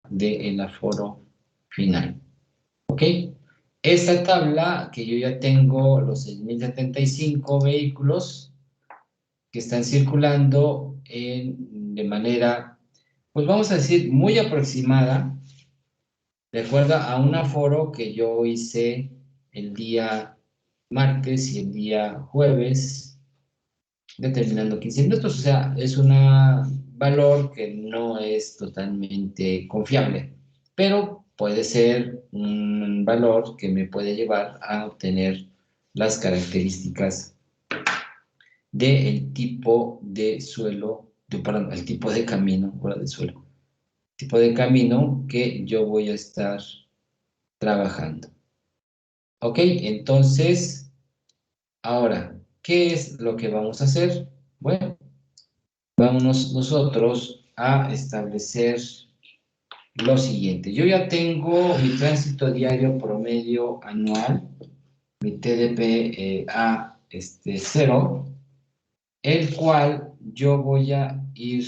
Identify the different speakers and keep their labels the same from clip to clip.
Speaker 1: del aforo final. ¿Ok? Esta tabla que yo ya tengo los 6.075 vehículos que están circulando de manera, pues vamos a decir, muy aproximada, de acuerdo a un aforo que yo hice el día martes y el día jueves, determinando 15 minutos. O sea, es un valor que no es totalmente confiable, pero puede ser un valor que me puede llevar a obtener las características del tipo de suelo, perdón, el tipo de camino, fuera de suelo, tipo de camino que yo voy a estar trabajando. Ok, entonces, ahora, ¿qué es lo que vamos a hacer? Bueno, vámonos nosotros a establecer lo siguiente. Yo ya tengo mi tránsito diario promedio anual, mi TDP a 0, el cual yo voy a ir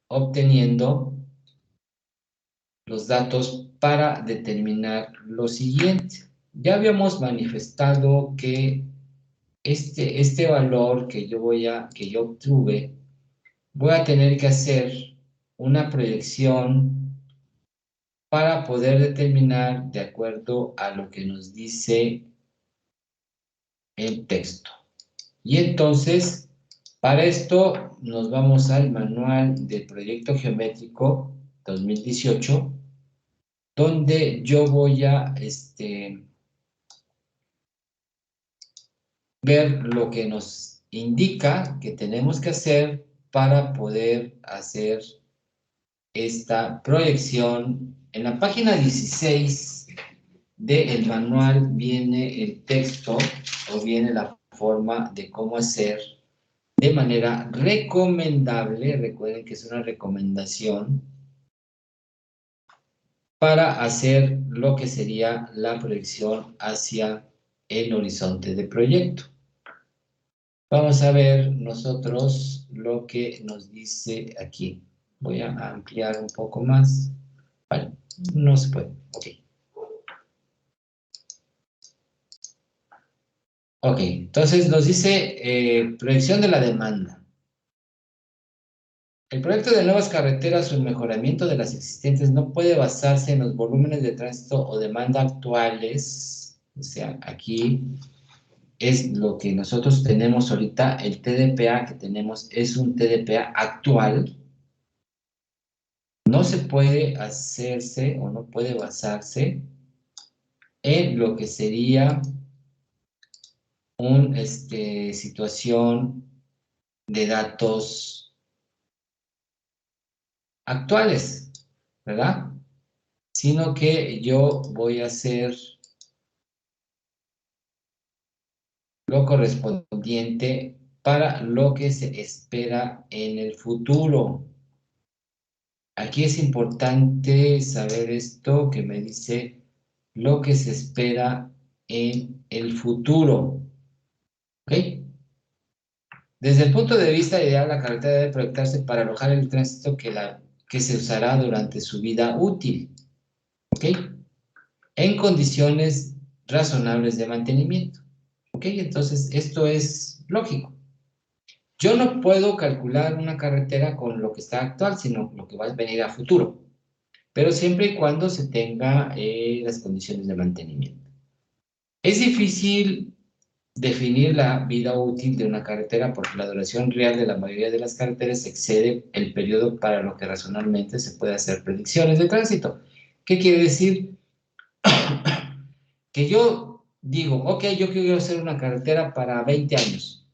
Speaker 1: obteniendo los datos para determinar lo siguiente. Ya habíamos manifestado que este valor que yo obtuve, voy a tener que hacer una proyección para poder determinar de acuerdo a lo que nos dice el texto. Y entonces, para esto nos vamos al manual de proyecto geométrico 2018, donde yo voy a ver lo que nos indica que tenemos que hacer para poder hacer esta proyección. En la página 16 del manual viene el texto o viene la forma de cómo hacer de manera recomendable, recuerden que es una recomendación, para hacer lo que sería la proyección hacia el horizonte de proyecto. Vamos a ver nosotros lo que nos dice aquí. Voy a ampliar un poco más. Vale, no se puede. Ok. Ok, entonces nos dice proyección de la demanda. El proyecto de nuevas carreteras o el mejoramiento de las existentes no puede basarse en los volúmenes de tránsito o demanda actuales. O sea, aquí es lo que nosotros tenemos ahorita. El TDPA que tenemos es un TDPA actual. No se puede hacerse o no puede basarse en lo que sería una situación de datos actuales, ¿verdad? Sino que yo voy a hacer lo correspondiente para lo que se espera en el futuro. Aquí es importante saber esto que me dice lo que se espera en el futuro. ¿Ok? Desde el punto de vista ideal, la carretera debe proyectarse para alojar el tránsito que se usará durante su vida útil. ¿Ok? En condiciones razonables de mantenimiento. ¿Ok? Entonces, esto es lógico. Yo no puedo calcular una carretera con lo que está actual, sino lo que va a venir a futuro, pero siempre y cuando se tenga las condiciones de mantenimiento. Es difícil definir la vida útil de una carretera porque la duración real de la mayoría de las carreteras excede el periodo para lo que razonablemente se puede hacer predicciones de tránsito. ¿Qué quiere decir? Que yo digo, ok, yo quiero hacer una carretera para 20 años,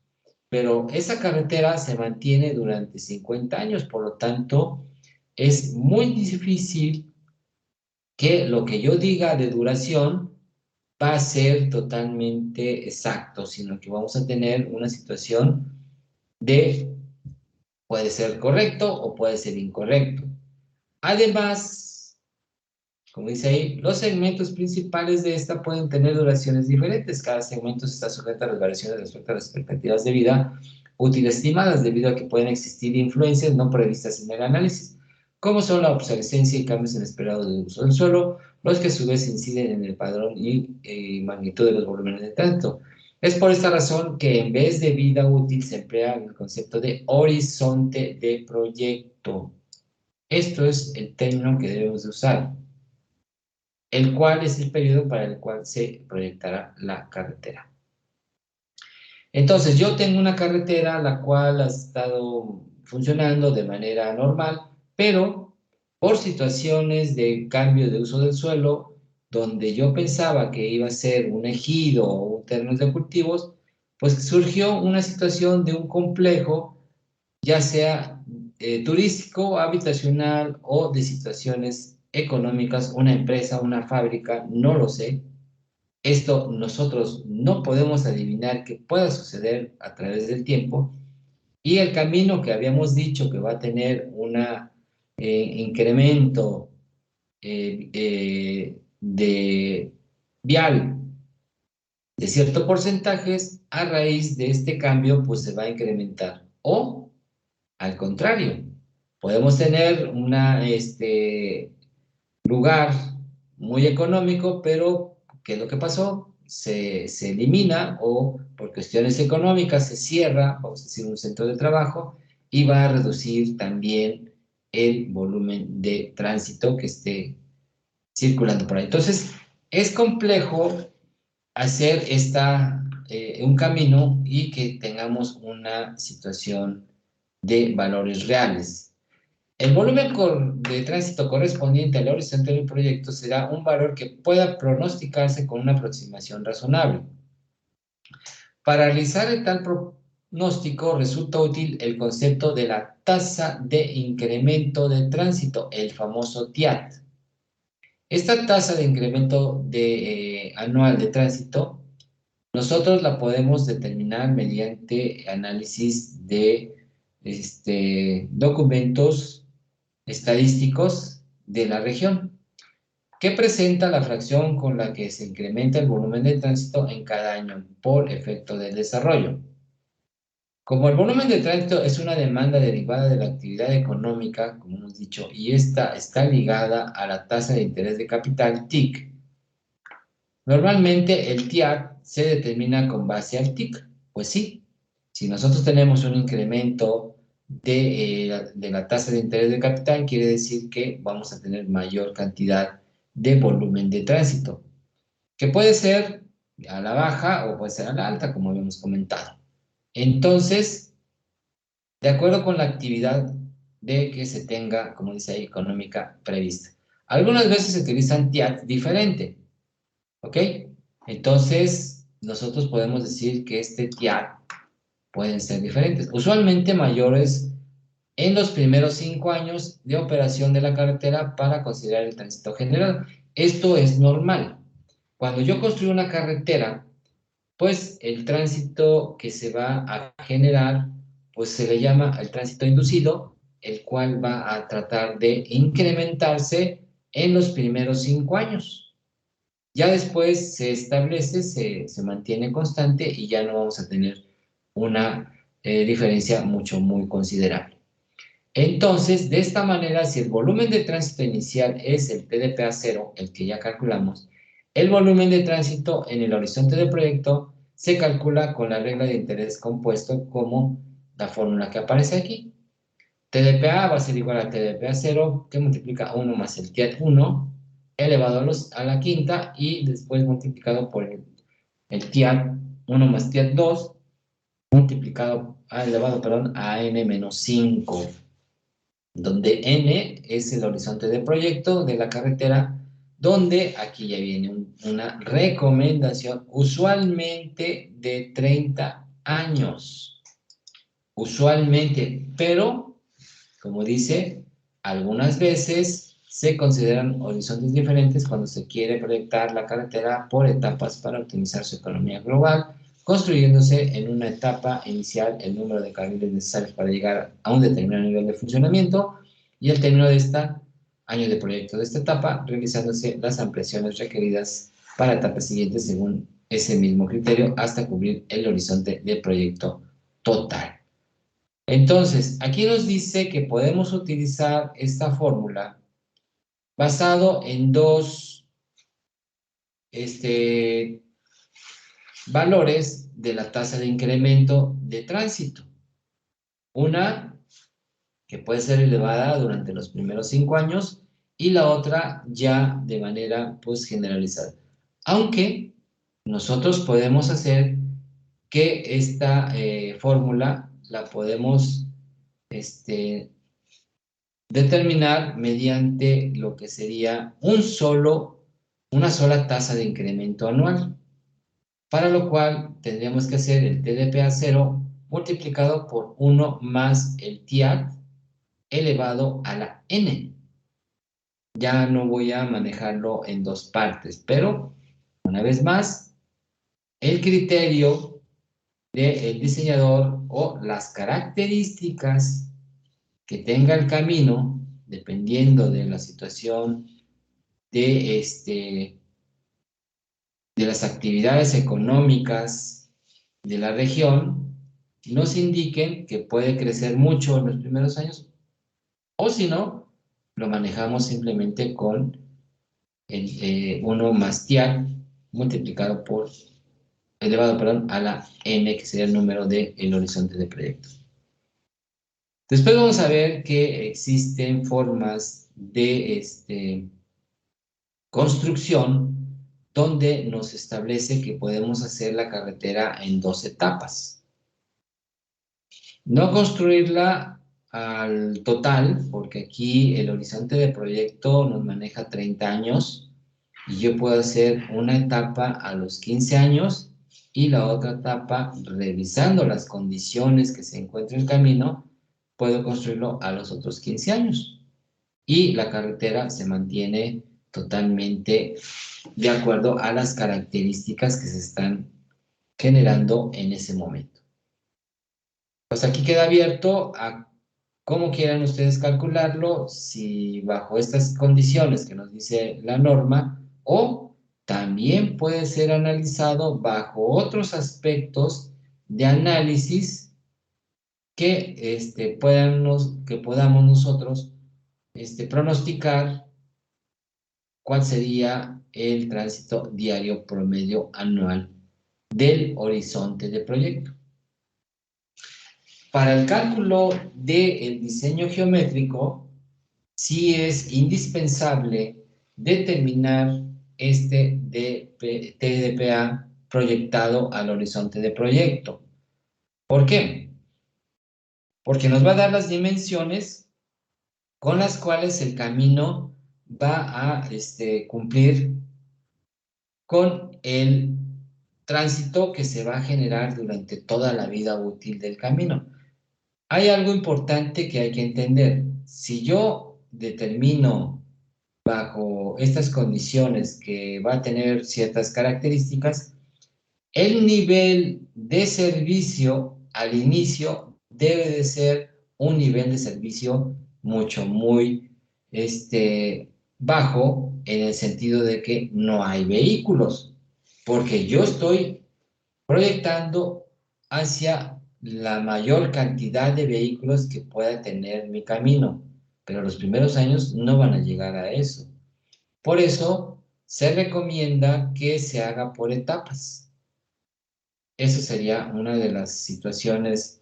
Speaker 1: pero esa carretera se mantiene durante 50 años, por lo tanto, es muy difícil que lo que yo diga de duración va a ser totalmente exacto, sino que vamos a tener una situación de puede ser correcto o puede ser incorrecto. Además, como dice ahí, los segmentos principales de esta pueden tener duraciones diferentes. Cada segmento está sujeto a las variaciones respecto a las expectativas de vida útil estimadas, debido a que pueden existir influencias no previstas en el análisis. como son la obsolescencia y cambios inesperados del uso del suelo, los que a su vez inciden en el padrón y magnitud de los volúmenes de tránsito. Es por esta razón que en vez de vida útil se emplea el concepto de horizonte de proyecto. Esto es el término que debemos de usar, el cual es el periodo para el cual se proyectará la carretera. Entonces, yo tengo una carretera la cual ha estado funcionando de manera normal, pero por situaciones de cambio de uso del suelo, donde yo pensaba que iba a ser un ejido o un terreno de cultivos, pues surgió una situación de un complejo, ya sea turístico, habitacional o de situaciones económicas, una empresa, una fábrica, no lo sé. Esto nosotros no podemos adivinar que pueda suceder a través del tiempo, y el camino que habíamos dicho que va a tener un incremento de vial de cierto porcentaje, a raíz de este cambio pues se va a incrementar. O al contrario, podemos tener un lugar muy económico, pero ¿qué es lo que pasó? Se elimina, o por cuestiones económicas se cierra, vamos a decir, un centro de trabajo, y va a reducir también el volumen de tránsito que esté circulando por ahí. Entonces, es complejo hacer un camino y que tengamos una situación de valores reales. El volumen de tránsito correspondiente al horizonte del proyecto será un valor que pueda pronosticarse con una aproximación razonable. Para realizar el tal pronóstico resulta útil el concepto de la tasa de incremento de tránsito, el famoso TIAT. Esta tasa de incremento anual de tránsito, nosotros la podemos determinar mediante análisis de documentos estadísticos de la región, que presenta la fracción con la que se incrementa el volumen de tránsito en cada año por efecto del desarrollo. Como el volumen de tránsito es una demanda derivada de la actividad económica, como hemos dicho, y esta está ligada a la tasa de interés de capital, TIC, normalmente el TIAC se determina con base al TIC. Pues sí, si nosotros tenemos un incremento de la tasa de interés de capital, quiere decir que vamos a tener mayor cantidad de volumen de tránsito, que puede ser a la baja o puede ser a la alta, como habíamos comentado. Entonces, de acuerdo con la actividad de que se tenga, como dice ahí, económica prevista. Algunas veces se utilizan TIAC diferente, ¿ok? Entonces, nosotros podemos decir que este TIAC pueden ser diferentes, usualmente mayores en los primeros 5 años de operación de la carretera para considerar el tránsito general. Esto es normal. Cuando yo construyo una carretera, pues el tránsito que se va a generar, pues se le llama el tránsito inducido, el cual va a tratar de incrementarse en los primeros 5 años. Ya después se establece, se mantiene constante y ya no vamos a tener una diferencia muy considerable. Entonces, de esta manera, si el volumen de tránsito inicial es el TDP a 0, el que ya calculamos, el volumen de tránsito en el horizonte del proyecto se calcula con la regla de interés compuesto, como la fórmula que aparece aquí. TDPA va a ser igual a TDPA 0, que multiplica 1 más el TIAT 1, elevado a la quinta, y después multiplicado por el TIAT 1 más TIAT 2, multiplicado, elevado, perdón, a n menos 5, donde n es el horizonte de proyecto de la carretera, donde aquí ya viene una recomendación, usualmente de 30 años, usualmente, pero, como dice, algunas veces se consideran horizontes diferentes cuando se quiere proyectar la carretera por etapas para optimizar su economía global, construyéndose en una etapa inicial el número de carriles necesarios para llegar a un determinado nivel de funcionamiento, y al término de este año de proyecto de esta etapa, realizándose las ampliaciones requeridas para etapas siguientes según ese mismo criterio hasta cubrir el horizonte de proyecto total. Entonces, aquí nos dice que podemos utilizar esta fórmula basado en dos valores de la tasa de incremento de tránsito. Una que puede ser elevada durante los primeros 5 años y la otra ya de manera pues generalizada. Aunque nosotros podemos hacer que esta fórmula la podemos determinar mediante lo que sería una sola tasa de incremento anual, para lo cual tendríamos que hacer el TDPA 0 multiplicado por 1 más el TIAC elevado a la n. Ya no voy a manejarlo en dos partes, pero una vez más, el criterio del diseñador o las características que tenga el camino, dependiendo de la situación de, de las actividades económicas de la región, nos indiquen que puede crecer mucho en los primeros años, o si no, lo manejamos simplemente con el 1 más TIAC multiplicado por, elevado, perdón, a la n, que sería el número del horizonte de proyecto. Después vamos a ver que existen formas de construcción donde nos establece que podemos hacer la carretera en 2 etapas. No construirla al total, porque aquí el horizonte de proyecto nos maneja 30 años y yo puedo hacer una etapa a los 15 años y la otra etapa, revisando las condiciones que se encuentran en el camino, puedo construirlo a los otros 15 años. Y la carretera se mantiene totalmente de acuerdo a las características que se están generando en ese momento. Pues aquí queda abierto a cómo quieran ustedes calcularlo, si bajo estas condiciones que nos dice la norma, o también puede ser analizado bajo otros aspectos de análisis que, que podamos nosotros pronosticar cuál sería el tránsito diario promedio anual del horizonte de proyecto. Para el cálculo del diseño geométrico, sí es indispensable determinar este TDPA proyectado al horizonte de proyecto. ¿Por qué? Porque nos va a dar las dimensiones con las cuales el camino va a cumplir con el tránsito que se va a generar durante toda la vida útil del camino. Hay algo importante que hay que entender. Si yo determino bajo estas condiciones que va a tener ciertas características, el nivel de servicio al inicio debe de ser un nivel de servicio muy bajo, en el sentido de que no hay vehículos, porque yo estoy proyectando hacia la mayor cantidad de vehículos que pueda tener mi camino, pero los primeros años no van a llegar a eso. Por eso se recomienda que se haga por etapas. Esa sería una de las situaciones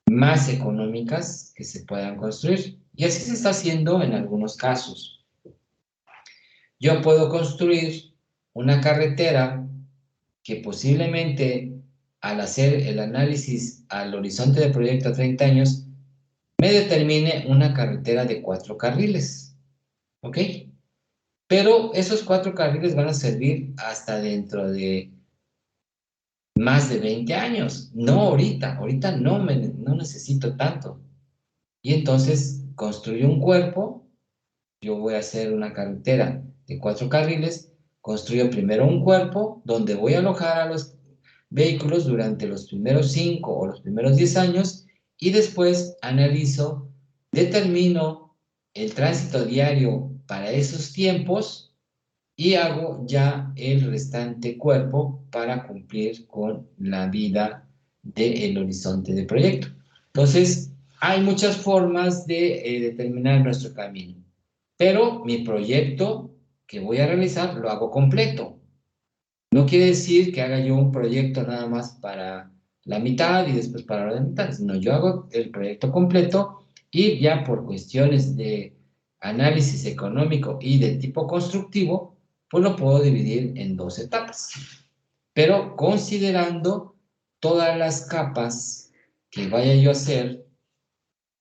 Speaker 1: más económicas que se puedan construir. Y así se está haciendo en algunos casos. Yo puedo construir una carretera que posiblemente, al hacer el análisis al horizonte de proyecto a 30 años, me determine una carretera de 4 carriles. ¿Ok? Pero esos 4 carriles van a servir hasta dentro de más de 20 años. No ahorita. Ahorita no necesito tanto. Y entonces construyo un cuerpo. Yo voy a hacer una carretera de 4 carriles. Construyo primero un cuerpo donde voy a alojar a los vehículos durante los primeros 5 o los primeros 10 años y después analizo, determino el tránsito diario para esos tiempos y hago ya el restante cuerpo para cumplir con la vida del horizonte de proyecto. Entonces, hay muchas formas de determinar nuestro camino, pero mi proyecto que voy a realizar lo hago completo. No quiere decir que haga yo un proyecto nada más para la mitad y después para la otra mitad, sino yo hago el proyecto completo y ya por cuestiones de análisis económico y de tipo constructivo, pues lo puedo dividir en dos etapas. Pero considerando todas las capas que vaya yo a hacer,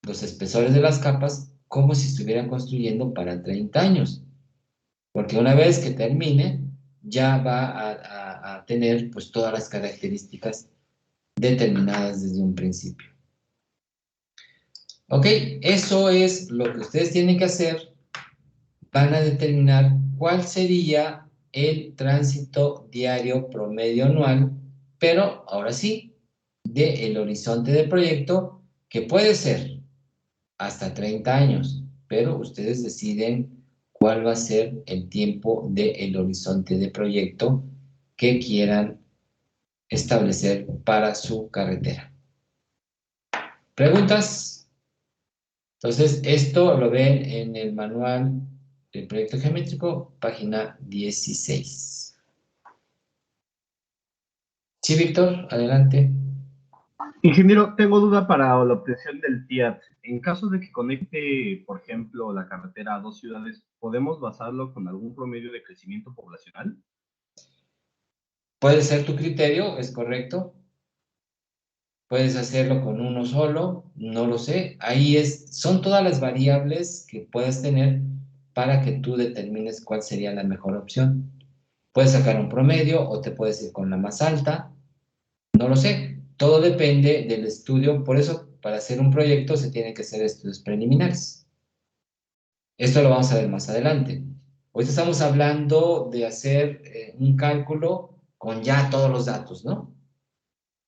Speaker 1: los espesores de las capas, como si estuviera construyendo para 30 años. Porque una vez que termine, ya va a tener pues todas las características determinadas desde un principio. Ok, eso es lo que ustedes tienen que hacer. Van a determinar cuál sería el tránsito diario promedio anual, pero ahora sí, del horizonte del proyecto, que puede ser hasta 30 años, pero ustedes deciden cuál va a ser el tiempo del horizonte de proyecto que quieran establecer para su carretera. ¿Preguntas? Entonces, esto lo ven en el manual del proyecto geométrico, página 16. Sí, Víctor, adelante.
Speaker 2: Ingeniero, tengo duda para la obtención del TIAT. En caso de que conecte, por ejemplo, la carretera a dos ciudades, ¿podemos basarlo con algún promedio de crecimiento poblacional?
Speaker 1: Puede ser tu criterio, es correcto. Puedes hacerlo con uno solo, no lo sé. Ahí son todas las variables que puedes tener para que tú determines cuál sería la mejor opción. Puedes sacar un promedio o te puedes ir con la más alta, no lo sé. Todo depende del estudio. Por eso, para hacer un proyecto se tienen que hacer estudios preliminares. Esto lo vamos a ver más adelante. Hoy estamos hablando de hacer un cálculo con ya todos los datos, ¿no?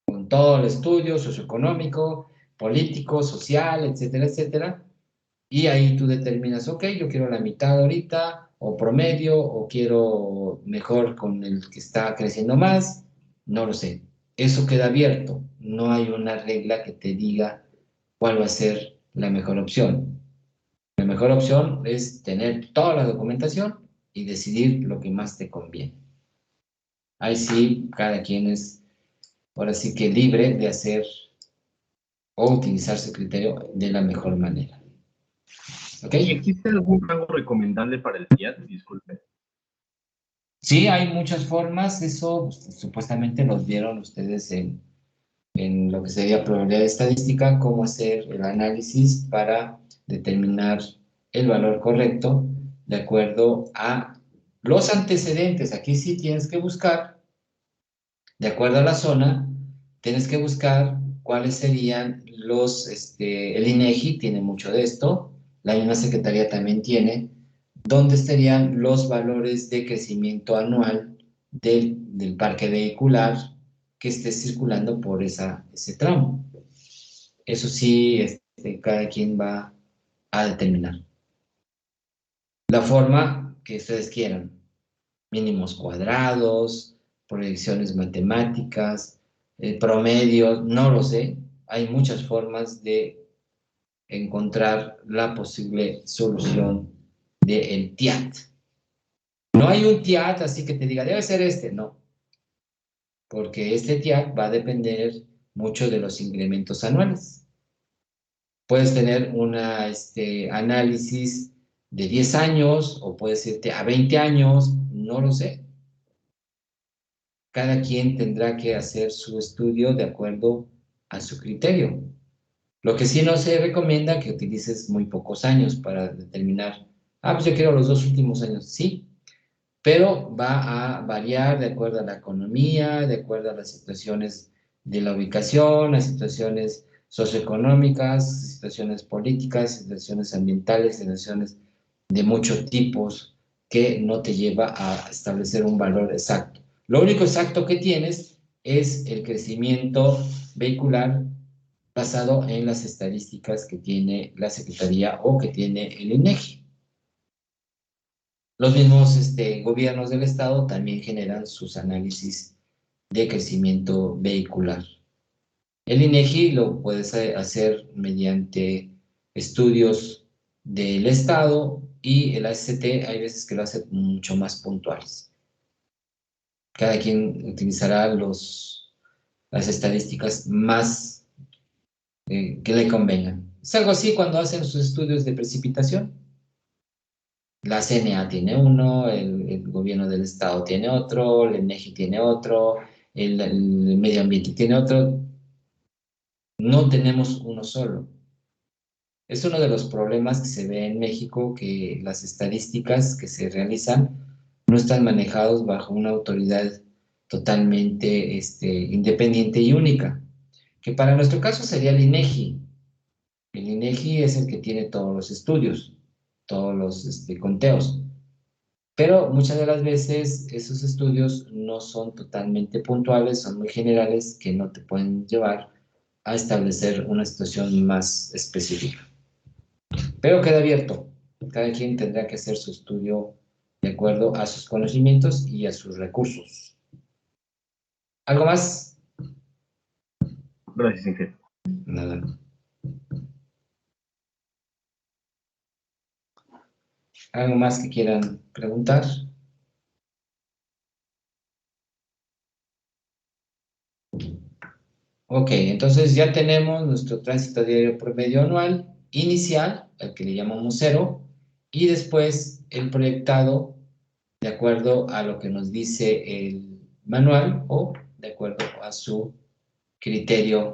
Speaker 1: Con todo el estudio socioeconómico, político, social, etcétera, etcétera. Y ahí tú determinas, ok, yo quiero la mitad ahorita, o promedio, o quiero mejor con el que está creciendo más, no lo sé. Eso queda abierto. No hay una regla que te diga cuál va a ser la mejor opción. La mejor opción es tener toda la documentación y decidir lo que más te conviene. Ahí sí, cada quien es ahora sí que libre de hacer o utilizar su criterio de la mejor manera. ¿Ok?
Speaker 2: ¿Y existe algún rango recomendable para el TIAT? Disculpe.
Speaker 1: Sí, hay muchas formas. Eso supuestamente los vieron ustedes en lo que sería probabilidad estadística, cómo hacer el análisis para determinar el valor correcto de acuerdo a los antecedentes. Aquí sí tienes que buscar, de acuerdo a la zona, tienes que buscar cuáles serían el INEGI tiene mucho de esto, la misma Secretaría también tiene, dónde estarían los valores de crecimiento anual del parque vehicular que esté circulando por ese tramo. Eso sí, cada quien va a determinar. La forma que ustedes quieran, mínimos cuadrados, proyecciones matemáticas, promedios, no lo sé. Hay muchas formas de encontrar la posible solución del TIAT. No hay un TIAT así que te diga, debe ser este, no, porque este TIAT va a depender mucho de los incrementos anuales. Puedes tener un análisis de 10 años o puedes irte a 20 años, no lo sé. Cada quien tendrá que hacer su estudio de acuerdo a su criterio. Lo que sí no se recomienda que utilices muy pocos años para determinar, pues yo quiero los 2 últimos años, sí, pero va a variar de acuerdo a la economía, de acuerdo a las situaciones de la ubicación, las situaciones socioeconómicas, situaciones políticas, situaciones ambientales, situaciones de muchos tipos que no te lleva a establecer un valor exacto. Lo único exacto que tienes es el crecimiento vehicular basado en las estadísticas que tiene la Secretaría o que tiene el INEGI. Los mismos gobiernos del estado también generan sus análisis de crecimiento vehicular. El INEGI lo puedes hacer mediante estudios del Estado y el ACT hay veces que lo hace mucho más puntuales. Cada quien utilizará las estadísticas más que le convengan. Es algo así cuando hacen sus estudios de precipitación. La CNA tiene uno, el gobierno del estado tiene otro, el INEGI tiene otro, el medio ambiente tiene otro. No tenemos uno solo. Es uno de los problemas que se ve en México, que las estadísticas que se realizan no están manejados bajo una autoridad totalmente independiente y única, que para nuestro caso sería el INEGI. El INEGI es el que tiene todos los estudios, todos los conteos. Pero muchas de las veces esos estudios no son totalmente puntuales, son muy generales que no te pueden llevar a establecer una situación más específica. Pero queda abierto. Cada quien tendrá que hacer su estudio de acuerdo a sus conocimientos y a sus recursos. ¿Algo más?
Speaker 2: Gracias, ingeniero.
Speaker 1: Nada. ¿Algo más que quieran preguntar? Ok, entonces ya tenemos nuestro tránsito diario promedio anual inicial, al que le llamamos cero, y después el proyectado de acuerdo a lo que nos dice el manual o de acuerdo a su criterio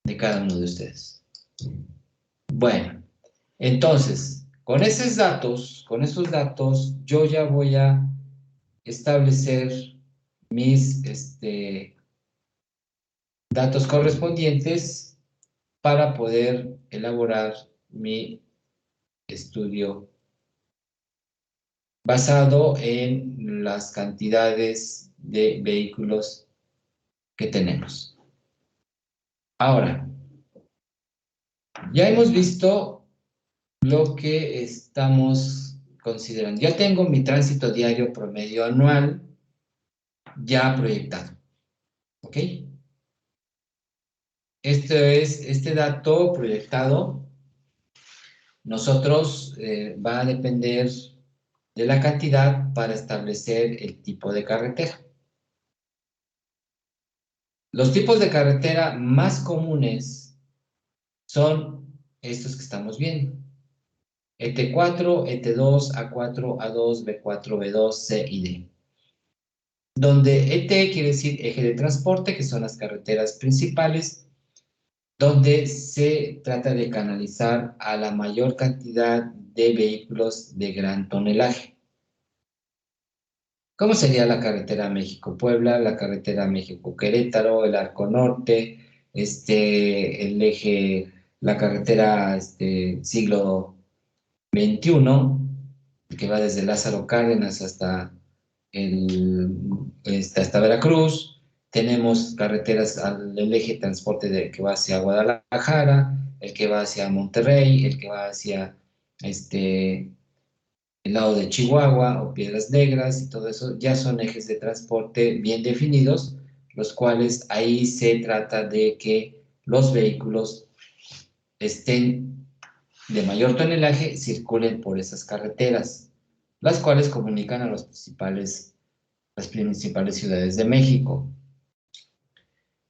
Speaker 1: de cada uno de ustedes. Bueno, entonces, con esos datos, yo ya voy a establecer mis datos correspondientes para poder elaborar mi estudio basado en las cantidades de vehículos que tenemos. Ahora, ya hemos visto lo que estamos considerando. Ya tengo mi tránsito diario promedio anual ya proyectado. ¿Ok? Este dato proyectado, nosotros va a depender de la cantidad para establecer el tipo de carretera. Los tipos de carretera más comunes son estos que estamos viendo. ET4, ET2, A4, A2, B4, B2, C y D. Donde ET quiere decir eje de transporte, que son las carreteras principales, donde se trata de canalizar a la mayor cantidad de vehículos de gran tonelaje. ¿Cómo sería la carretera México-Puebla, la carretera México-Querétaro, el Arco Norte, el eje, la carretera siglo XXI, que va desde Lázaro Cárdenas hasta Veracruz? Tenemos carreteras el eje de transporte que va hacia Guadalajara, el que va hacia Monterrey, el que va hacia el lado de Chihuahua o Piedras Negras y todo eso, ya son ejes de transporte bien definidos, los cuales ahí se trata de que los vehículos estén de mayor tonelaje, circulen por esas carreteras, las cuales comunican a las principales ciudades de México.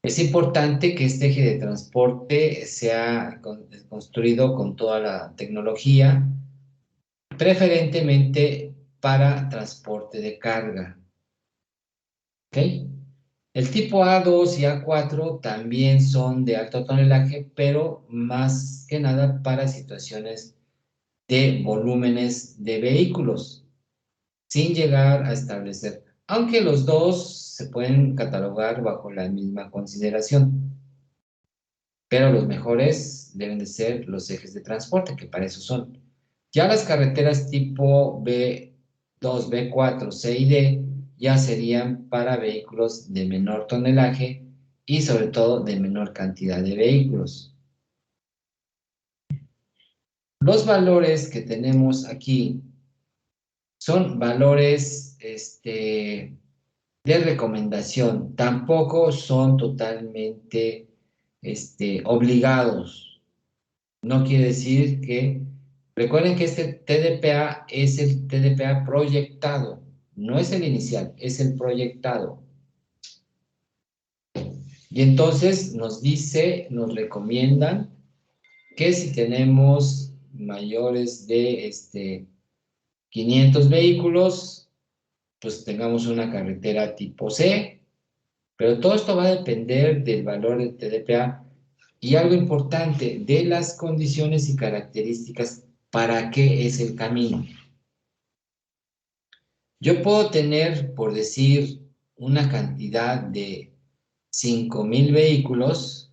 Speaker 1: Es importante que este eje de transporte sea construido con toda la tecnología, preferentemente para transporte de carga. ¿Ok? El tipo A2 y A4 también son de alto tonelaje, pero más que nada para situaciones de volúmenes de vehículos, sin llegar a establecer, aunque los dos se pueden catalogar bajo la misma consideración, pero los mejores deben de ser los ejes de transporte, que para eso son. Ya las carreteras tipo B2, B4, C y D ya serían para vehículos de menor tonelaje y sobre todo de menor cantidad de vehículos. Los valores que tenemos aquí son valores de recomendación, tampoco son totalmente obligados. No quiere decir que... Recuerden que este TDPA es el TDPA proyectado, no es el inicial, es el proyectado. Y entonces nos dice, nos recomiendan que si tenemos mayores de 500 vehículos, pues tengamos una carretera tipo C, pero todo esto va a depender del valor del TDPA y algo importante, de las condiciones y características para qué es el camino. Yo puedo tener, por decir, una cantidad de 5,000 vehículos,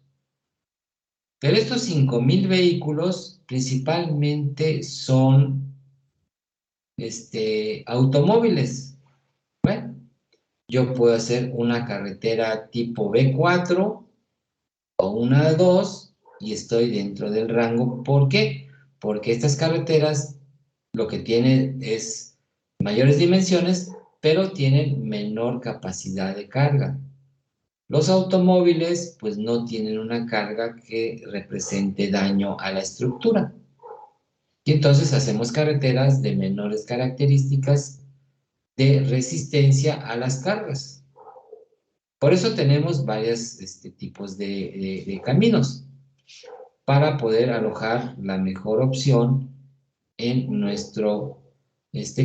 Speaker 1: pero estos 5,000 vehículos principalmente son automóviles. Bueno, yo puedo hacer una carretera tipo B4 o una 2 y estoy dentro del rango. ¿Por qué? Porque estas carreteras lo que tienen es mayores dimensiones, pero tienen menor capacidad de carga. Los automóviles pues no tienen una carga que represente daño a la estructura. Y entonces hacemos carreteras de menores características de resistencia a las cargas. Por eso tenemos varios tipos de caminos para poder alojar la mejor opción en nuestro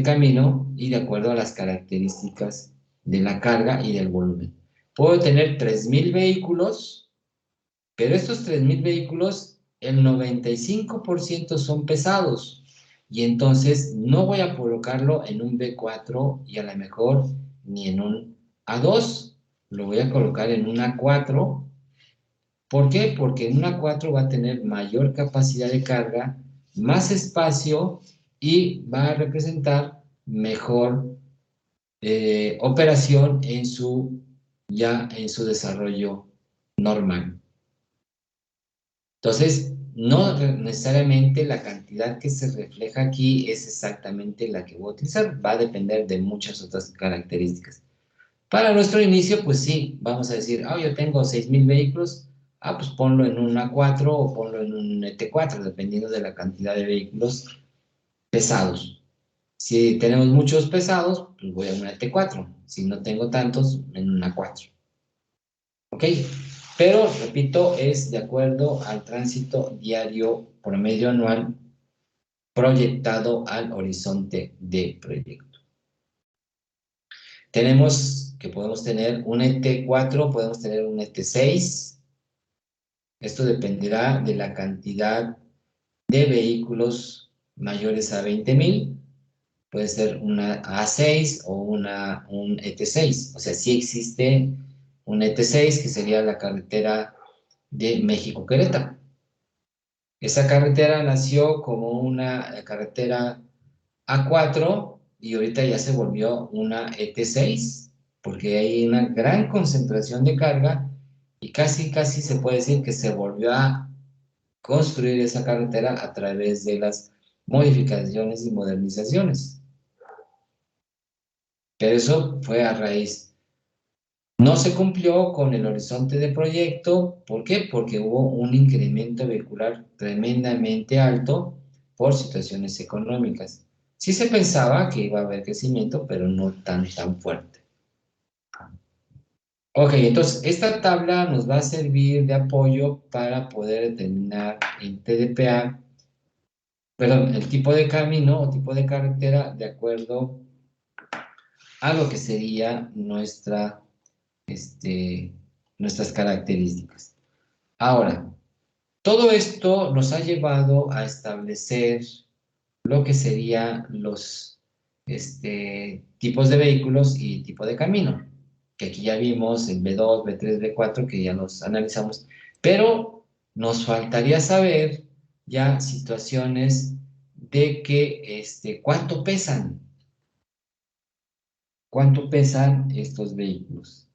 Speaker 1: camino y de acuerdo a las características de la carga y del volumen. Puedo tener 3,000 vehículos, pero estos 3,000 vehículos, el 95% son pesados y entonces no voy a colocarlo en un B4 y a lo mejor ni en un A2, lo voy a colocar en un A4. ¿Por qué? Porque en una 4 va a tener mayor capacidad de carga, más espacio y va a representar mejor operación en su desarrollo normal. Entonces, no necesariamente la cantidad que se refleja aquí es exactamente la que voy a utilizar, va a depender de muchas otras características. Para nuestro inicio, pues sí, vamos a decir, yo tengo 6,000 vehículos, pues ponlo en un A4 o ponlo en un ET4, dependiendo de la cantidad de vehículos pesados. Si tenemos muchos pesados, pues voy a un ET4. Si no tengo tantos, en un A4. ¿Ok? Pero, repito, es de acuerdo al tránsito diario promedio anual proyectado al horizonte de proyecto. Tenemos que podemos tener un ET4, podemos tener un ET6. Esto dependerá de la cantidad de vehículos mayores a 20,000. Puede ser una A6 o un ET6. O sea, sí existe un ET6, que sería la carretera de México-Querétaro. Esa carretera nació como una carretera A4 y ahorita ya se volvió una ET6 porque hay una gran concentración de carga y casi se puede decir que se volvió a construir esa carretera a través de las modificaciones y modernizaciones. Pero eso fue a raíz. No se cumplió con el horizonte de proyecto. ¿Por qué? Porque hubo un incremento vehicular tremendamente alto por situaciones económicas. Sí se pensaba que iba a haber crecimiento, pero no tan fuerte. Ok, entonces esta tabla nos va a servir de apoyo para poder determinar el TDPA, perdón, el tipo de camino o tipo de carretera de acuerdo a lo que sería nuestras características. Ahora, todo esto nos ha llevado a establecer lo que serían los tipos de vehículos y tipo de camino, que aquí ya vimos el B2, B3, B4, que ya los analizamos, pero nos faltaría saber ya situaciones de que cuánto pesan estos vehículos.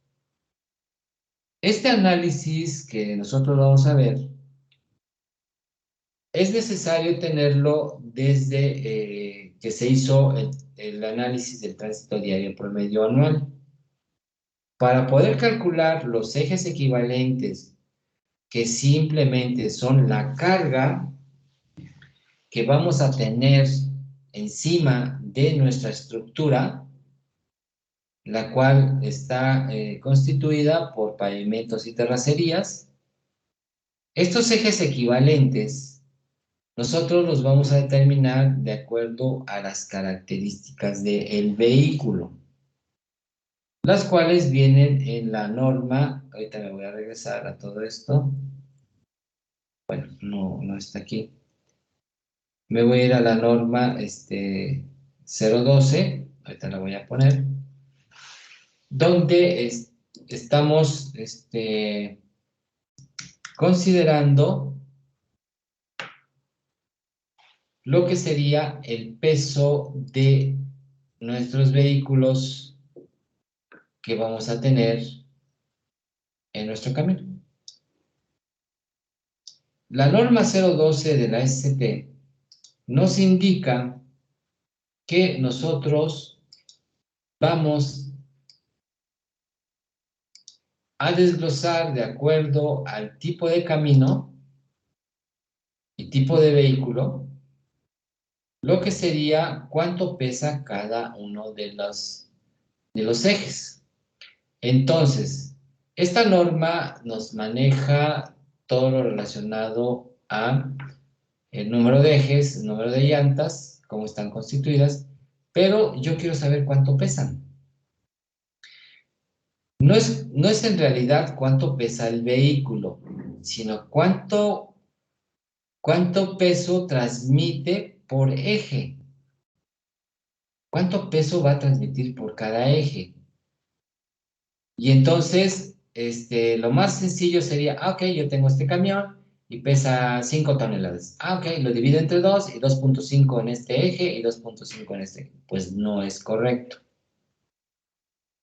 Speaker 1: Este análisis que nosotros vamos a ver es necesario tenerlo desde que se hizo el análisis del tránsito diario promedio anual. Para poder calcular los ejes equivalentes que simplemente son la carga que vamos a tener encima de nuestra estructura, la cual está constituida por pavimentos y terracerías. Estos ejes equivalentes, nosotros los vamos a determinar de acuerdo a las características del vehículo, las cuales vienen en la norma. Ahorita me voy a regresar a todo esto. Bueno, no está aquí. Me voy a ir a la norma 012, ahorita la voy a poner, donde estamos considerando lo que sería el peso de nuestros vehículos que vamos a tener en nuestro camino. La norma 012 de la SCT nos indica que nosotros vamos a desglosar de acuerdo al tipo de camino y tipo de vehículo, lo que sería cuánto pesa cada uno de los ejes. Entonces, esta norma nos maneja todo lo relacionado a el número de ejes, el número de llantas, cómo están constituidas, pero yo quiero saber cuánto pesan. No es en realidad cuánto pesa el vehículo, sino cuánto peso transmite por eje. ¿Cuánto peso va a transmitir por cada eje? Y entonces, lo más sencillo sería, ok, yo tengo este camión y pesa 5 toneladas. Ok, lo divido entre 2 y 2.5 en este eje y 2.5 en este eje. Pues no es correcto.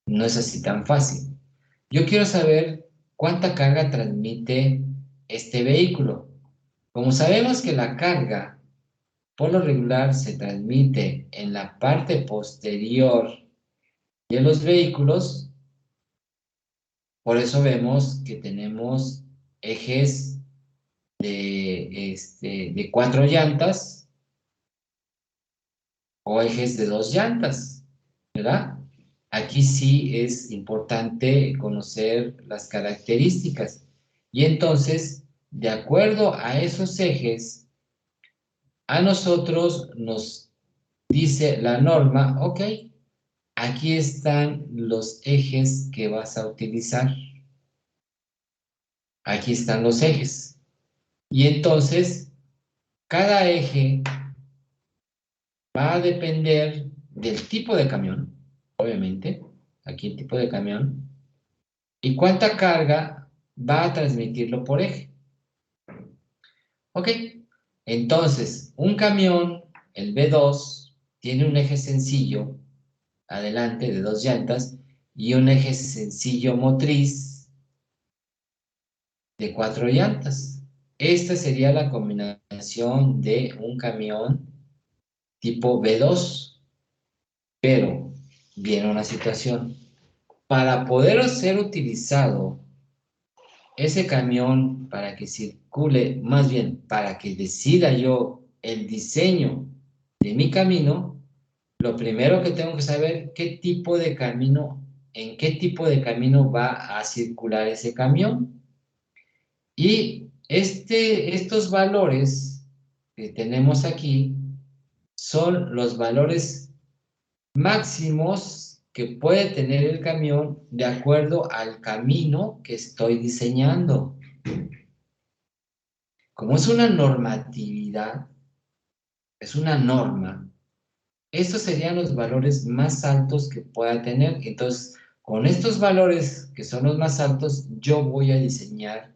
Speaker 1: No es así tan fácil. Yo quiero saber cuánta carga transmite este vehículo. Como sabemos que la carga, por lo regular, se transmite en la parte posterior de los vehículos, por eso vemos que tenemos ejes de 4 llantas o ejes de 2 llantas, ¿verdad? Aquí sí es importante conocer las características. Y entonces, de acuerdo a esos ejes, a nosotros nos dice la norma, ok, aquí están los ejes que vas a utilizar. Aquí están los ejes. Y entonces, cada eje va a depender del tipo de camión, obviamente, aquí el tipo de camión, y cuánta carga va a transmitirlo por eje. Ok, entonces, un camión, el B2, tiene un eje sencillo, adelante, de 2 llantas, y un eje sencillo motriz de 4 llantas. Esta sería la combinación de un camión tipo B2, pero viene una situación. Para poder ser utilizado ese camión para que circule, más bien para que decida yo el diseño de mi camino, lo primero que tengo que saber qué tipo de camino, en qué tipo de camino va a circular ese camión. Y estos valores que tenemos aquí son los valores máximos que puede tener el camión de acuerdo al camino que estoy diseñando. Como es una normatividad, es una norma, estos serían los valores más altos que pueda tener. Entonces, con estos valores que son los más altos, yo voy a diseñar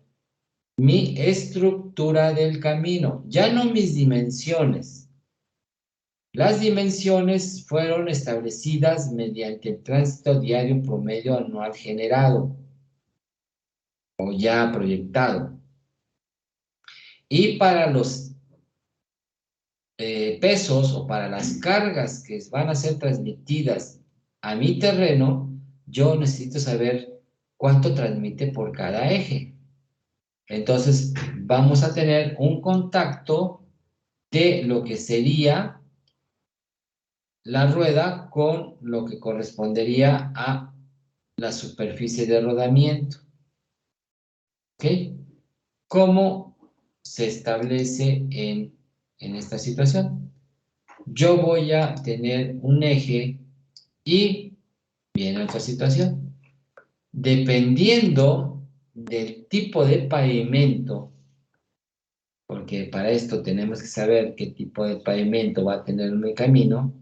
Speaker 1: mi estructura del camino, ya no mis dimensiones. Las dimensiones fueron establecidas mediante el tránsito diario promedio anual generado o ya proyectado. Y para los pesos o para las cargas que van a ser transmitidas a mi terreno, yo necesito saber cuánto transmite por cada eje. Entonces, vamos a tener un contacto de lo que sería la rueda con lo que correspondería a la superficie de rodamiento. ¿Ok? ¿Cómo se establece en esta situación? Yo voy a tener un eje y viene otra situación. Dependiendo del tipo de pavimento, porque para esto tenemos que saber qué tipo de pavimento va a tener mi camino,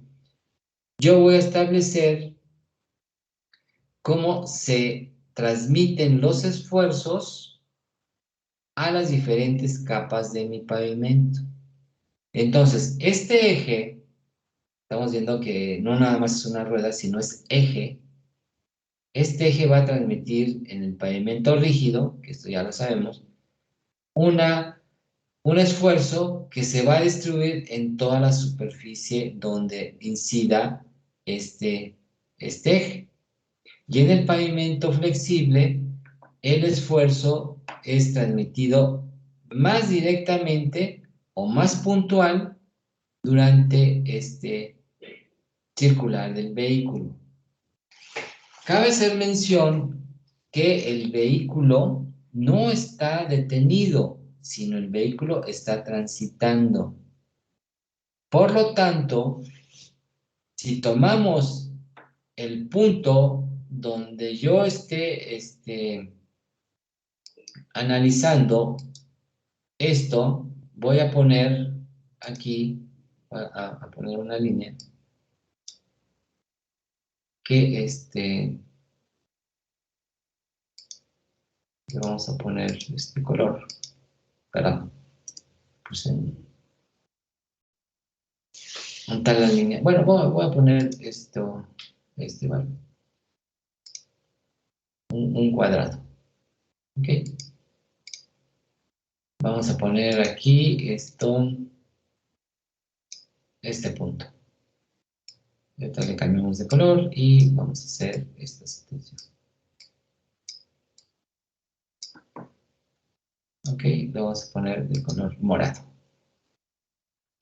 Speaker 1: yo voy a establecer cómo se transmiten los esfuerzos a las diferentes capas de mi pavimento. Entonces, este eje, estamos viendo que no nada más es una rueda, sino es eje. Este eje va a transmitir en el pavimento rígido, que esto ya lo sabemos, un esfuerzo que se va a distribuir en toda la superficie donde incida este eje. Y en el pavimento flexible, el esfuerzo es transmitido más directamente o más puntual durante este circular del vehículo. Cabe hacer mención que el vehículo no está detenido, sino el vehículo está transitando. Por lo tanto, si tomamos el punto donde yo esté analizando esto, voy a poner aquí, a poner una línea, que le vamos a poner este color, para pues, montar la línea. Bueno, voy a poner esto, vale, un cuadrado, ¿ok? Vamos a poner aquí este punto. Ahorita le cambiamos de color y vamos a hacer esta situación. Ok, lo vamos a poner de color morado.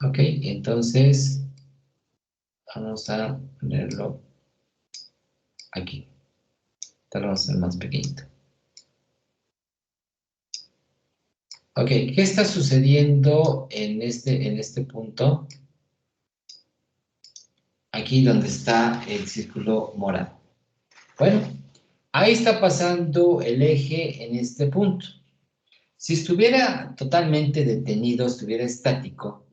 Speaker 1: Ok, entonces vamos a ponerlo aquí. Esta lo vamos a hacer más pequeñito. Ok, ¿qué está sucediendo en este punto? Aquí donde está el círculo morado. Bueno, ahí está pasando el eje en este punto. Si estuviera totalmente detenido, estuviera estático,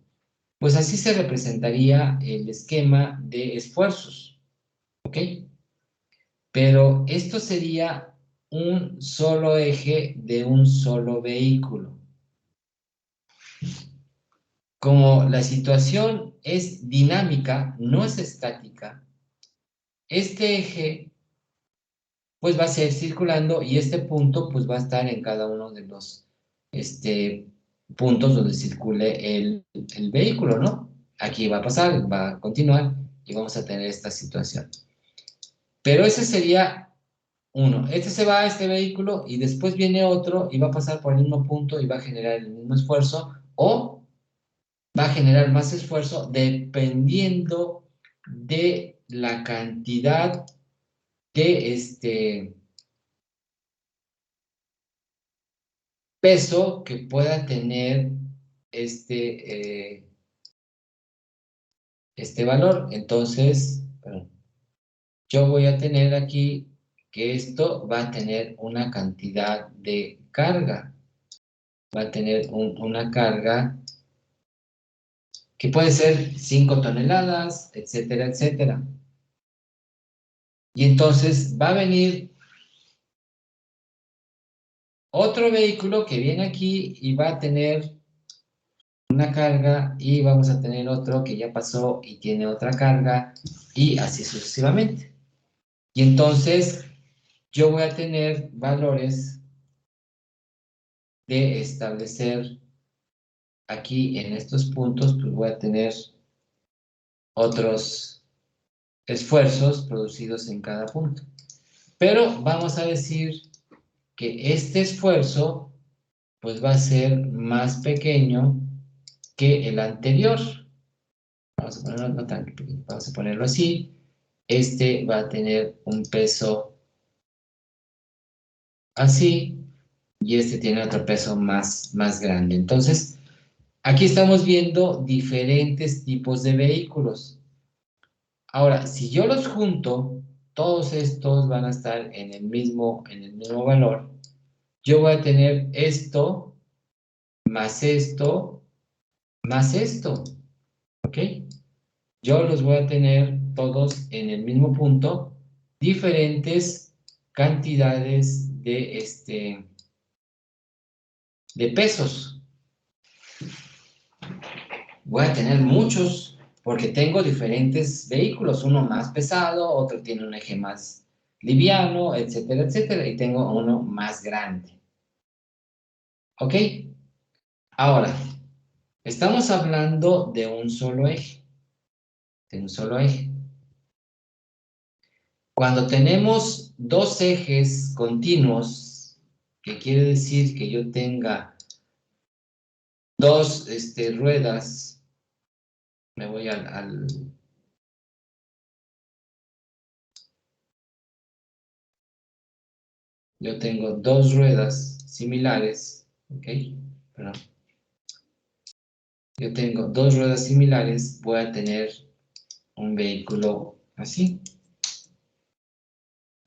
Speaker 1: pues así se representaría el esquema de esfuerzos, ¿ok? Pero esto sería un solo eje de un solo vehículo. Como la situación es dinámica, no es estática, este eje pues va a ser circulando y este punto pues va a estar en cada uno de los puntos donde circule el vehículo, ¿no? Aquí va a pasar, va a continuar y vamos a tener esta situación. Pero ese sería uno. Este se va a este vehículo y después viene otro y va a pasar por el mismo punto y va a generar el mismo esfuerzo o va a generar más esfuerzo dependiendo de la cantidad de peso que pueda tener este, este valor. Entonces, yo voy a tener aquí que esto va a tener una cantidad de carga. Va a tener una carga que puede ser 5 toneladas, etcétera, etcétera. Y entonces va a venir otro vehículo que viene aquí y va a tener una carga y vamos a tener otro que ya pasó y tiene otra carga y así sucesivamente. Y entonces yo voy a tener valores de establecer aquí en estos puntos, pues voy a tener otros esfuerzos producidos en cada punto. Pero vamos a decir que este esfuerzo pues va a ser más pequeño que el anterior. Vamos a ponerlo no tan pequeño, vamos a ponerlo así. Este va a tener un peso así y este tiene otro peso más grande. Entonces, aquí estamos viendo diferentes tipos de vehículos. Ahora, si yo los junto, todos estos van a estar en el mismo valor. Yo voy a tener esto, más esto, más esto. ¿Ok? Yo los voy a tener todos en el mismo punto, diferentes cantidades de pesos. Voy a tener muchos, porque tengo diferentes vehículos, uno más pesado, otro tiene un eje más liviano, etcétera, etcétera, y tengo uno más grande. ¿Ok? Ahora, estamos hablando de un solo eje, Cuando tenemos dos ejes continuos, que quiere decir que yo tenga dos ruedas, me voy yo tengo dos ruedas similares, ¿ok? Perdón. Yo tengo dos ruedas similares, voy a tener un vehículo así,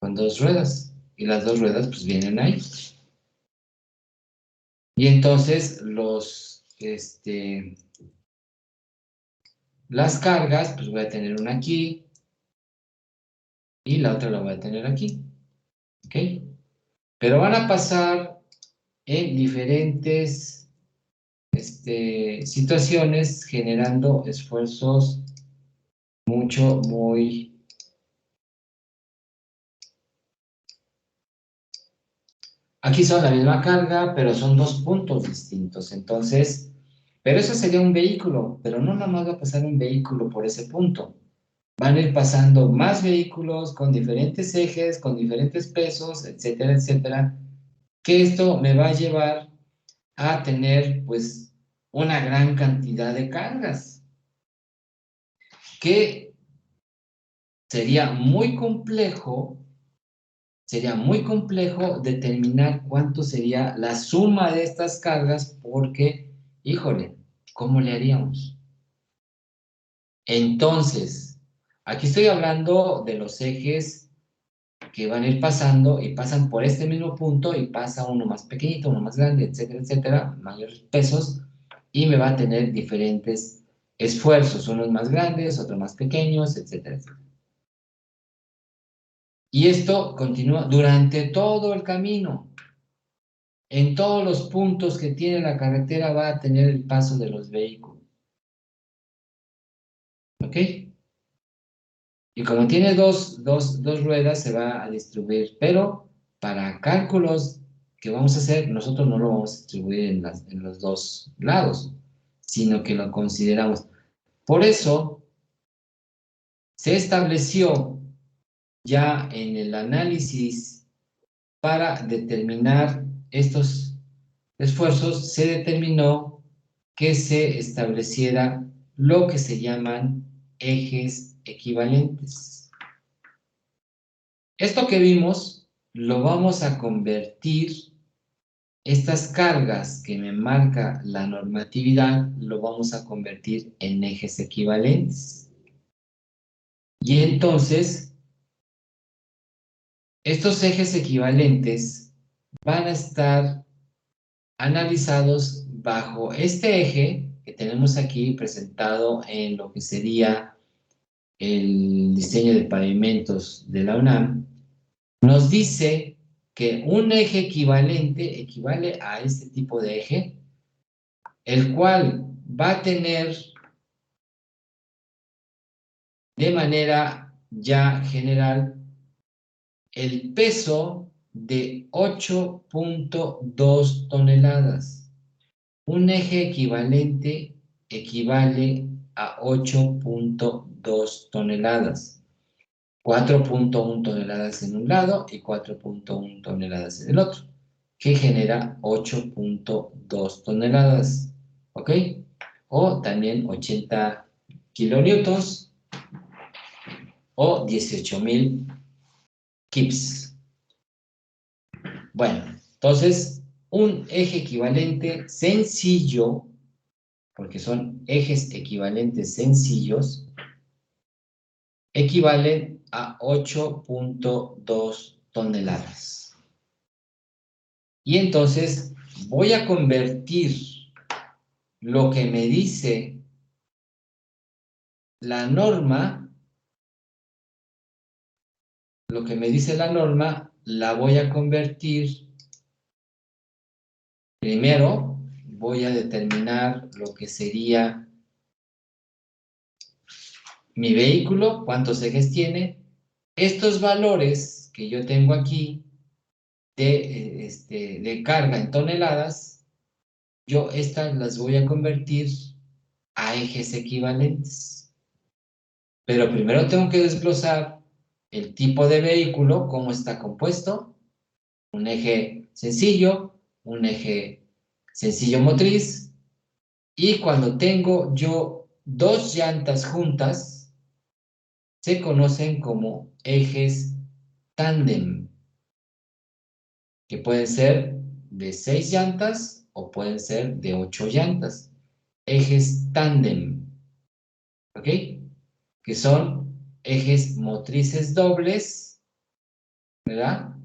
Speaker 1: con dos ruedas, y las dos ruedas pues vienen ahí. Y entonces las cargas, pues voy a tener una aquí, y la otra la voy a tener aquí, ¿ok? Pero van a pasar en diferentes situaciones generando esfuerzos muy... Aquí son la misma carga, pero son dos puntos distintos, entonces, pero eso sería un vehículo, pero no nada más va a pasar un vehículo por ese punto. Van a ir pasando más vehículos con diferentes ejes, con diferentes pesos, etcétera, etcétera, que esto me va a llevar a tener, pues, una gran cantidad de cargas, que sería muy complejo determinar cuánto sería la suma de estas cargas porque, híjole, ¿cómo le haríamos? Entonces, aquí estoy hablando de los ejes que van a ir pasando y pasan por este mismo punto y pasa uno más pequeñito, uno más grande, etcétera, etcétera, mayores pesos y me va a tener diferentes esfuerzos, unos más grandes, otros más pequeños, etcétera, etcétera. Y esto continúa durante todo el camino. En todos los puntos que tiene la carretera va a tener el paso de los vehículos. ¿Ok? Y como tiene dos ruedas, se va a distribuir. Pero para cálculos que vamos a hacer, nosotros no lo vamos a distribuir en los dos lados, sino que lo consideramos. Por eso se estableció ya en el análisis para determinar estos esfuerzos, se determinó que se estableciera lo que se llaman ejes equivalentes. Esto que vimos lo vamos a convertir, estas cargas que me marca la normatividad, lo vamos a convertir en ejes equivalentes. Y entonces, estos ejes equivalentes van a estar analizados bajo este eje que tenemos aquí presentado en lo que sería el diseño de pavimentos de la UNAM, nos dice que un eje equivalente equivale a este tipo de eje, el cual va a tener de manera ya general el peso de 8.2 toneladas. Un eje equivalente equivale a 8.2 toneladas. 4.1 toneladas en un lado y 4.1 toneladas en el otro. que genera 8.2 toneladas, ¿ok? O también 80 kilonewtons o 18,000 kips. Bueno, entonces, un eje equivalente sencillo, porque son ejes equivalentes sencillos, equivalen a 8.2 toneladas. Y entonces voy a convertir lo que me dice la norma, la voy a convertir, primero voy a determinar lo que sería mi vehículo, cuántos ejes tiene. Estos valores que yo tengo aquí de carga en toneladas, yo estas las voy a convertir a ejes equivalentes. Pero primero tengo que desglosar el tipo de vehículo, cómo está compuesto, un eje sencillo, un eje sencillo motriz, y cuando tengo yo dos llantas juntas, se conocen como ejes tándem, que pueden ser de 6 llantas o pueden ser de 8 llantas. Ejes tándem, ¿ok? Que son ejes motrices dobles, ¿verdad?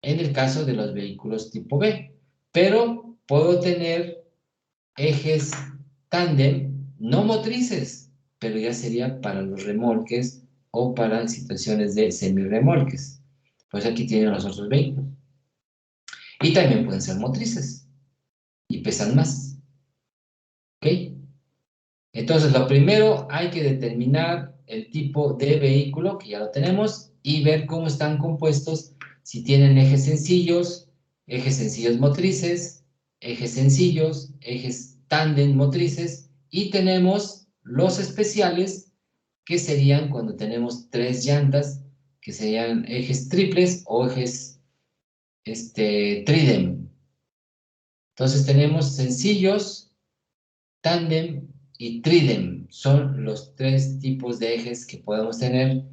Speaker 1: En el caso de los vehículos tipo B. Pero puedo tener ejes tándem no motrices, pero ya sería para los remolques o para situaciones de semirremolques. Pues aquí tienen los otros vehículos. Y también pueden ser motrices y pesan más. ¿Ok? Entonces, lo primero hay que determinar el tipo de vehículo, que ya lo tenemos, y ver cómo están compuestos, si tienen ejes sencillos motrices, ejes tándem motrices, y tenemos los especiales, que serían cuando tenemos 3 llantas, que serían ejes triples o ejes tridem. Entonces tenemos sencillos, tándem y tridem. Son los 3 tipos de ejes que podemos tener,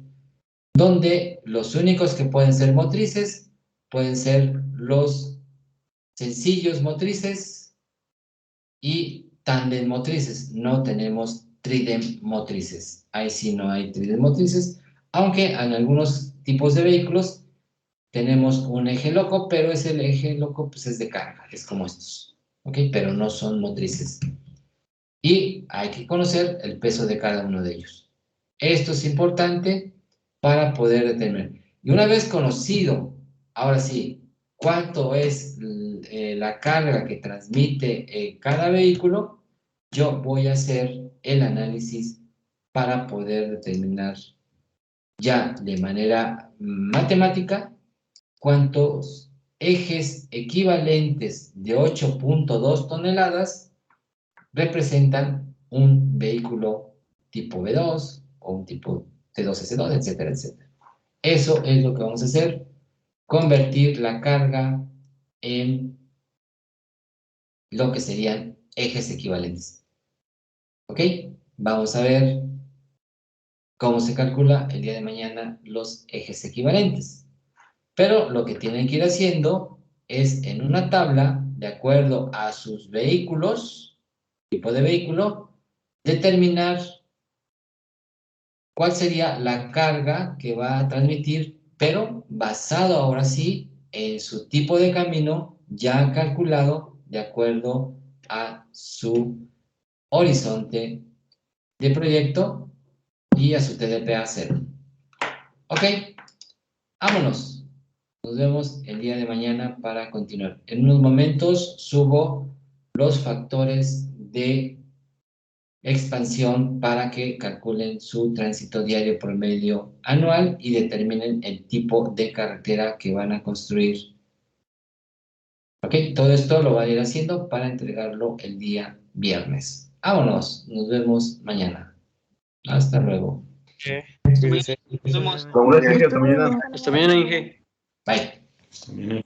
Speaker 1: donde los únicos que pueden ser motrices pueden ser los sencillos motrices y tándem motrices. No tenemos tridem motrices. Ahí sí no hay tridem motrices, aunque en algunos tipos de vehículos tenemos un eje loco, pero ese eje loco pues es de carga, es como estos, ¿ok? Pero no son motrices. Y hay que conocer el peso de cada uno de ellos. Esto es importante para poder determinar. Y una vez conocido, ahora sí, cuánto es la carga que transmite cada vehículo, yo voy a hacer el análisis para poder determinar ya de manera matemática cuántos ejes equivalentes de 8.2 toneladas representan un vehículo tipo B2 o un tipo T2S2, etcétera, etcétera. Eso es lo que vamos a hacer, convertir la carga en lo que serían ejes equivalentes. ¿Ok? Vamos a ver cómo se calcula el día de mañana los ejes equivalentes. Pero lo que tienen que ir haciendo es en una tabla, de acuerdo a sus vehículos, tipo de vehículo, determinar cuál sería la carga que va a transmitir, pero basado ahora sí en su tipo de camino ya calculado de acuerdo a su horizonte de proyecto y a su TDPA 0. Ok, vámonos. Nos vemos el día de mañana para continuar. En unos momentos subo los factores de expansión para que calculen su tránsito diario promedio anual y determinen el tipo de carretera que van a construir. Ok, todo esto lo van a ir haciendo para entregarlo el día viernes. Vámonos, nos vemos mañana. Hasta luego.
Speaker 3: Cuídense.
Speaker 4: Nos vemos.
Speaker 2: Gracias, hasta mañana.
Speaker 3: Hasta mañana, Inge.
Speaker 1: Bye.